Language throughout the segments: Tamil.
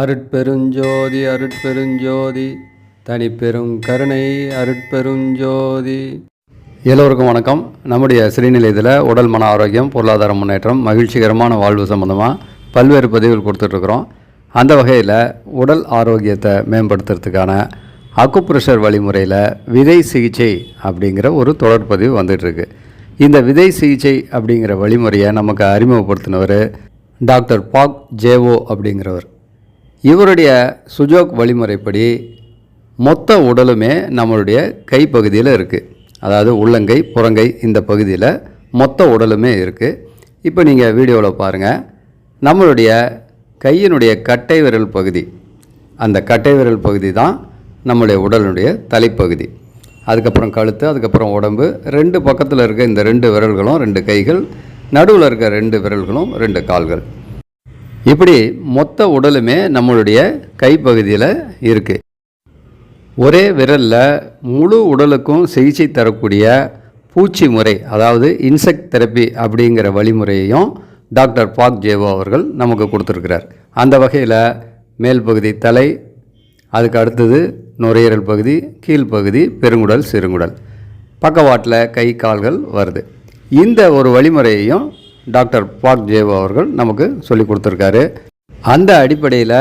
அருட்பெருஞ்சோதி அருட்பெருஞ்சோதி தனிப்பெரும் கருணை அருட்பெருஞ்சோதி. எல்லோருக்கும் வணக்கம். நம்முடைய ஸ்ரீநிலையத்தில் உடல் மன ஆரோக்கியம், பொருளாதார முன்னேற்றம், மகிழ்ச்சிகரமான வாழ்வு சம்மந்தமாக பல்வேறு பதிவுகள் கொடுத்துட்ருக்குறோம். அந்த வகையில் உடல் ஆரோக்கியத்தை மேம்படுத்துறதுக்கான அக்குப்ரெஷர் வழிமுறையில் விதை சிகிச்சை அப்படிங்கிற ஒரு தொடர் பதிவு வந்துட்டுருக்கு. இந்த விதை சிகிச்சை அப்படிங்கிற வழிமுறையை நமக்கு அறிமுகப்படுத்தினவர் டாக்டர் பாக் ஜேவோ அப்படிங்கிறவர். இவருடைய சுஜோக் வழிமுறைப்படி மொத்த உடலுமே நம்மளுடைய கைப்பகுதியில் இருக்குது. அதாவது உள்ளங்கை, புறங்கை, இந்த பகுதியில் மொத்த உடலுமே இருக்குது. இப்போ நீங்கள் வீடியோவில் பாருங்கள். நம்மளுடைய கையினுடைய கட்டை விரல் பகுதி, அந்த கட்டை விரல் பகுதி தான் நம்மளுடைய உடலுடைய தலைப்பகுதி. அதுக்கப்புறம் கழுத்து, அதுக்கப்புறம் உடம்பு, ரெண்டு பக்கத்தில் இருக்க இந்த ரெண்டு விரல்களும் ரெண்டு கைகள், நடுவில் இருக்க ரெண்டு விரல்களும் ரெண்டு கால்கள். இப்படி மொத்த உடலுமே நம்மளுடைய கைப்பகுதியில் இருக்குது. ஒரே விரலில் முழு உடலுக்கும் சிகிச்சை தரக்கூடிய பூச்சி முறை, அதாவது இன்செக்ட் தெரப்பி அப்படிங்கிற வழிமுறையையும் டாக்டர் பாக் ஜேவோ அவர்கள் நமக்கு கொடுத்துருக்கிறார். அந்த வகையில் மேல் பகுதி தலை, அதுக்கு அடுத்தது நுரையீரல் பகுதி, கீழ்ப்பகுதி பெருங்குடல், சிறுங்குடல், பக்கவாட்டில் கை கால்கள் வருது. இந்த ஒரு வழிமுறையையும் டாக்டர் பாக் ஜேவோ அவர்கள் நமக்கு சொல்லி கொடுத்துருக்காரு. அந்த அடிப்படையில்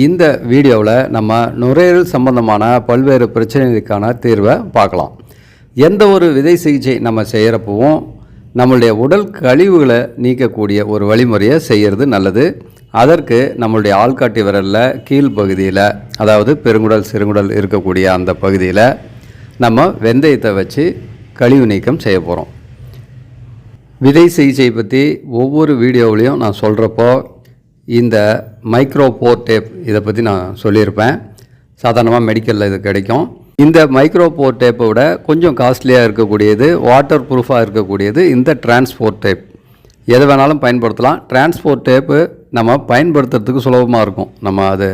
இந்த வீடியோவில் நம்ம நுரையீரல் சம்பந்தமான பல்வேறு பிரச்சனைகளுக்கான தீர்வை பார்க்கலாம். எந்த ஒரு விதை சிகிச்சை நம்ம செய்கிறப்பவும் நம்மளுடைய உடல் கழிவுகளை நீக்கக்கூடிய ஒரு வழிமுறையை செய்கிறது நல்லது. அதற்கு நம்மளுடைய ஆள்காட்டி விரலில் கீழ்ப்பகுதியில், அதாவது பெருங்குடல், சிறுங்குடல் இருக்கக்கூடிய அந்த பகுதியில் நம்ம வெந்தயத்தை வச்சு கழிவு நீக்கம் செய்ய போகிறோம். விதை சிகிச்சை பற்றி ஒவ்வொரு வீடியோவிலையும் நான் சொல்கிறப்போ இந்த மைக்ரோபோர் டேப் இதை பற்றி நான் சொல்லியிருப்பேன். சாதாரணமாக மெடிக்கலில் இது கிடைக்கும். இந்த மைக்ரோபோர் டேப்பை விட கொஞ்சம் காஸ்ட்லியாக இருக்கக்கூடியது, வாட்டர் ப்ரூஃபாக இருக்கக்கூடியது இந்த டிரான்ஸ்போர்ட் டேப். எது வேணாலும் பயன்படுத்தலாம். டிரான்ஸ்போர்ட் டேப்பு நம்ம பயன்படுத்துறதுக்கு சுலபமாக இருக்கும். நம்ம அதை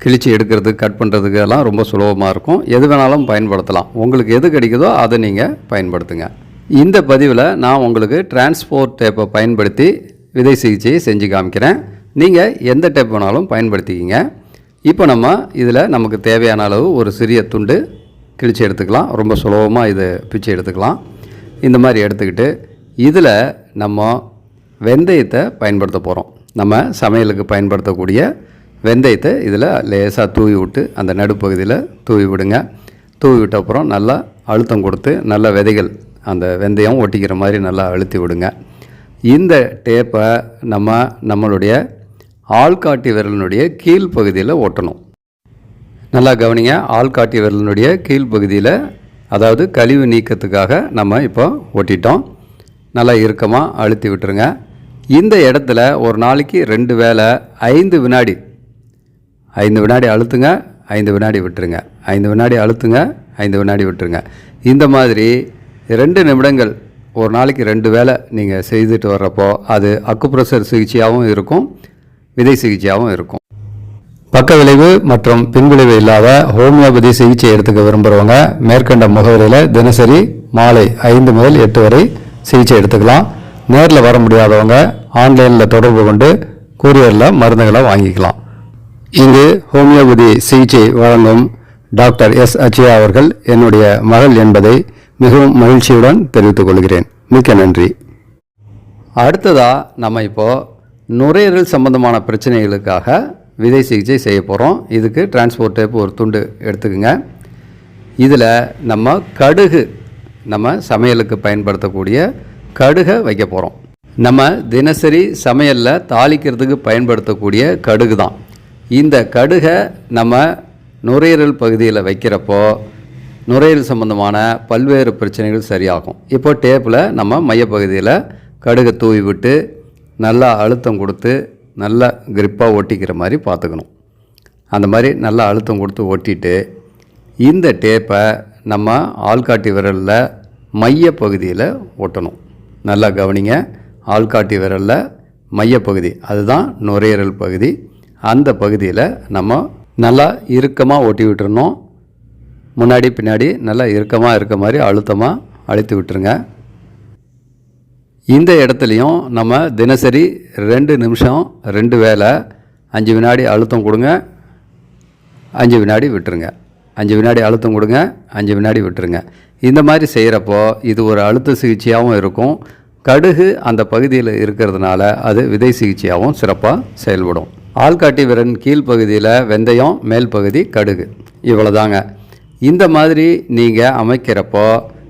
கிழிச்சு எடுக்கிறதுக்கு, கட் பண்ணுறதுக்கு எல்லாம் ரொம்ப சுலபமாக இருக்கும். எது வேணாலும் பயன்படுத்தலாம். உங்களுக்கு எது கிடைக்குதோ அதை நீங்கள் பயன்படுத்துங்க. இந்த பதிவில் நான் உங்களுக்கு டிரான்ஸ்போர்ட் டேப்பை பயன்படுத்தி விதை சிகிச்சையை செஞ்சு காமிக்கிறேன். நீங்கள் எந்த டேப் வேணாலும் பயன்படுத்திக்கிங்க. இப்போ நம்ம இதில் நமக்கு தேவையான அளவு ஒரு சிறிய துண்டு கிழிச்சு எடுத்துக்கலாம். ரொம்ப சுலபமாக இது பிச்சை எடுத்துக்கலாம். இந்த மாதிரி எடுத்துக்கிட்டு இதில் நம்ம வெந்தயத்தை பயன்படுத்த போகிறோம். நம்ம சமையலுக்கு பயன்படுத்தக்கூடிய வெந்தயத்தை இதில் லேசாக தூவி விட்டு அந்த நடுப்பகுதியில் தூவி விடுங்க. தூவி விட்ட அப்புறம் நல்லா அழுத்தம் கொடுத்து நல்ல விதைகள் அந்த வெந்தயம் ஒட்டிக்கிற மாதிரி நல்லா அழுத்தி விடுங்க. இந்த டேப்பை நம்மளுடைய ஆள்காட்டி விரலினுடைய கீழ்ப்பகுதியில் ஒட்டணும். நல்லா கவனிங்க. ஆள்காட்டி விரலினுடைய கீழ்ப்பகுதியில், அதாவது கழிவு நீக்கத்துக்காக நம்ம இப்போ ஒட்டிட்டோம். நல்லா இறுக்கமாக அழுத்தி விட்டுருங்க. இந்த இடத்துல ஒரு நாளைக்கு 2 வேளை 5 வினாடி அழுத்துங்க, 5 வினாடி விட்டுருங்க, 5 வினாடி அழுத்துங்க, 5 வினாடி விட்டுருங்க. இந்த மாதிரி 2 நிமிடங்கள் ஒரு நாளைக்கு 2 வேளை நீங்கள் செய்துட்டு வர்றப்போ அது அக்குப்ரெஷர் சிகிச்சையாகவும் இருக்கும், விதை சிகிச்சையாகவும் இருக்கும். பக்க விளைவு மற்றும் பின்விளைவு இல்லாத ஹோமியோபதி சிகிச்சை எடுத்துக்க விரும்புகிறவங்க மேற்கண்ட முகவரியில் தினசரி மாலை 5 முதல் 8 வரை சிகிச்சை எடுத்துக்கலாம். நேரில் வர முடியாதவங்க ஆன்லைனில் தொடர்பு கொண்டு கூரியரில் மருந்துகளை வாங்கிக்கலாம். இங்கு ஹோமியோபதி சிகிச்சை வழங்கும் டாக்டர் எஸ் அச்சியா அவர்கள் என்னுடைய மகள் என்பதை மிகவும் மகிழ்ச்சியுடன் தெரிவித்துக் கொள்கிறேன். மிக்க நன்றி. அடுத்ததாக நம்ம இப்போது நுரையீரல் சம்பந்தமான பிரச்சனைகளுக்காக விதை சிகிச்சை செய்ய போகிறோம். இதுக்கு டிரான்ஸ்போர்ட் டேப் ஒரு துண்டு எடுத்துக்கோங்க. இதில் நம்ம கடுகு, நம்ம சமையலுக்கு பயன்படுத்தக்கூடிய கடுகை வைக்க போகிறோம். நம்ம தினசரி சமையலில் தாளிக்கிறதுக்கு பயன்படுத்தக்கூடிய கடுகு தான். இந்த கடுகை நம்ம நுரையீரல் பகுதியில் வைக்கிறப்போ நுரையீரல் சம்பந்தமான பல்வேறு பிரச்சனைகள் சரியாகும். இப்போ டேப்பில் நம்ம மையப்பகுதியில் கடுகை தூவி விட்டு நல்லா அழுத்தம் கொடுத்து நல்லா கிரிப்பாக ஒட்டிக்கிற மாதிரி பார்த்துக்கணும். அந்த மாதிரி நல்லா அழுத்தம் கொடுத்து ஒட்டிட்டு இந்த டேப்பை நம்ம ஆள்காட்டி விரலில் மையப்பகுதியில் ஒட்டணும். நல்லா கவனிங்க. ஆள்காட்டி விரலில் மையப்பகுதி, அதுதான் நுரையீரல் பகுதி. அந்த பகுதியில் நம்ம நல்லா இறுக்கமாக ஒட்டி விட்டுறணும். முன்னாடி பின்னாடி நல்லா இறுக்கமாக இருக்க மாதிரி அழுத்தமாக அழுத்தி விட்டுருங்க. இந்த இடத்துலையும் நம்ம தினசரி 2 நிமிஷம் 2 வேளை 5 வினாடி அழுத்தம் கொடுங்க, 5 வினாடி விட்டுருங்க. 5 வினாடி அழுத்தம் கொடுங்க, 5 வினாடி விட்டுருங்க. இந்த மாதிரி செய்கிறப்போ இது ஒரு அழுத்த சிகிச்சையாகவும் இருக்கும். கடுகு அந்த பகுதியில் இருக்கிறதுனால அது விதை சிகிச்சையாகவும் சிறப்பாக செயல்படும். ஆள்காட்டி விரன் கீழ்ப்பகுதியில் வெந்தயம், மேல் பகுதி கடுகு, இவ்வளோதாங்க. இந்த மாதிரி நீங்கள் அமைக்கிறப்போ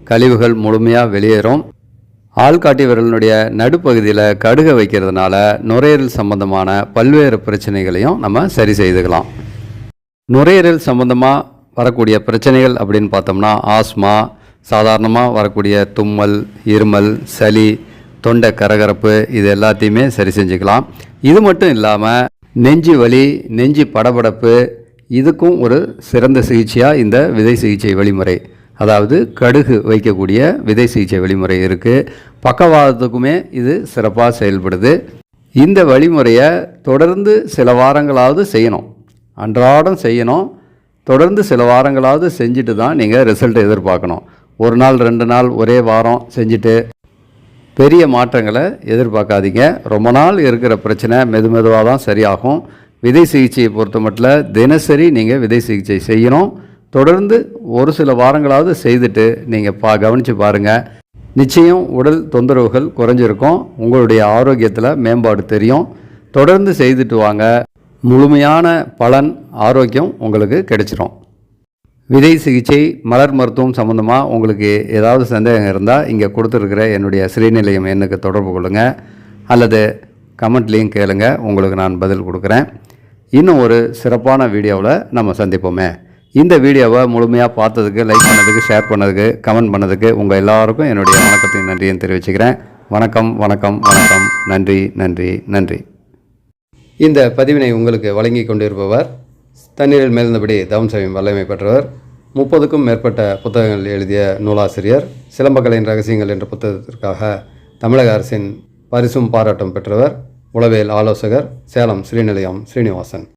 கழிவுகள் முழுமையாக வெளியேறும். ஆள்காட்டி விரலினுடைய நடுப்பகுதியில் கடுகை வைக்கிறதுனால நுரையீரல் சம்பந்தமான பல்வேறு பிரச்சனைகளையும் நம்ம சரி செய்துக்கலாம். நுரையீரல் சம்பந்தமாக வரக்கூடிய பிரச்சனைகள் அப்படின்னு பார்த்தோம்னா ஆஸ்மா, சாதாரணமாக வரக்கூடிய தும்மல், இருமல், சளி, தொண்டை கரகரப்பு, இது எல்லாத்தையுமே சரி செஞ்சுக்கலாம். இது மட்டும் இல்லாமல் நெஞ்சு வலி, நெஞ்சு படபடப்பு, இதுக்கும் ஒரு சிறந்த சிகிச்சையாக இந்த விதை சிகிச்சை வழிமுறை, அதாவது கடுகு வைக்கக்கூடிய விதை சிகிச்சை வழிமுறை இருக்குது. பக்கவாதத்துக்குமே இது சிறப்பாக செயல்படுது. இந்த வழிமுறையை தொடர்ந்து சில வாரங்களாவது செய்யணும், அன்றாடம் செய்யணும். தொடர்ந்து சில வாரங்களாவது செஞ்சுட்டு தான் நீங்கள் ரிசல்ட் எதிர்பார்க்கணும். ஒரு நாள் 2 நாள் ஒரே வாரம் செஞ்சுட்டு பெரிய மாற்றங்களை எதிர்பார்க்காதீங்க. ரொம்ப நாள் இருக்கிற பிரச்சனை மெதுவாக தான் சரியாகும். விதை சிகிச்சையை பொறுத்த மட்டும் தினசரி நீங்கள் விதை சிகிச்சை செய்யணும். தொடர்ந்து ஒரு சில வாரங்களாவது செய்துட்டு நீங்கள் கவனித்து பாருங்கள். நிச்சயம் உடல் தொந்தரவுகள் குறைஞ்சிருக்கும். உங்களுடைய ஆரோக்கியத்தில் மேம்பாடு தெரியும். தொடர்ந்து செய்துட்டு வாங்க. முழுமையான பலன், ஆரோக்கியம் உங்களுக்கு கிடைச்சிரும். விதை சிகிச்சை, மலர் மருத்துவம் சம்மந்தமாக உங்களுக்கு ஏதாவது சந்தேகம் இருந்தால் இங்கே கொடுத்துருக்கிற என்னுடைய ஸ்ரீநிலையம் எண்ணுக்கு தொடர்பு கொள்ளுங்கள், அல்லது கமெண்ட்லேயும் கேளுங்க, உங்களுக்கு நான் பதில் கொடுக்குறேன். இன்னும் ஒரு சிறப்பான வீடியோவில் நம்ம சந்திப்போமே. இந்த வீடியோவை முழுமையாக பார்த்ததுக்கு, லைக் பண்ணதுக்கு, ஷேர் பண்ணதுக்கு, கமெண்ட் பண்ணதுக்கு உங்கள் எல்லாருக்கும் என்னுடைய வணக்கத்தையும் நன்றியும் தெரிவிச்சுக்கிறேன். வணக்கம் வணக்கம் வணக்கம். நன்றி நன்றி நன்றி. இந்த பதிவினை உங்களுக்கு வழங்கி கொண்டிருப்பவர் தண்ணீரில் மேல்ந்தபடி தவம் செய்யும் வல்லமை பெற்றவர், 30க்கும் மேற்பட்ட புத்தகங்கள் எழுதிய நூலாசிரியர், சிலம்பக்கலையின் ரகசியங்கள் என்ற புத்தகத்திற்காக தமிழக அரசின் பரிசும் பாராட்டும் பெற்றவர், உளவியல் ஆலோசகர், சேலம் ஸ்ரீநிலையம் ஸ்ரீனிவாசன்.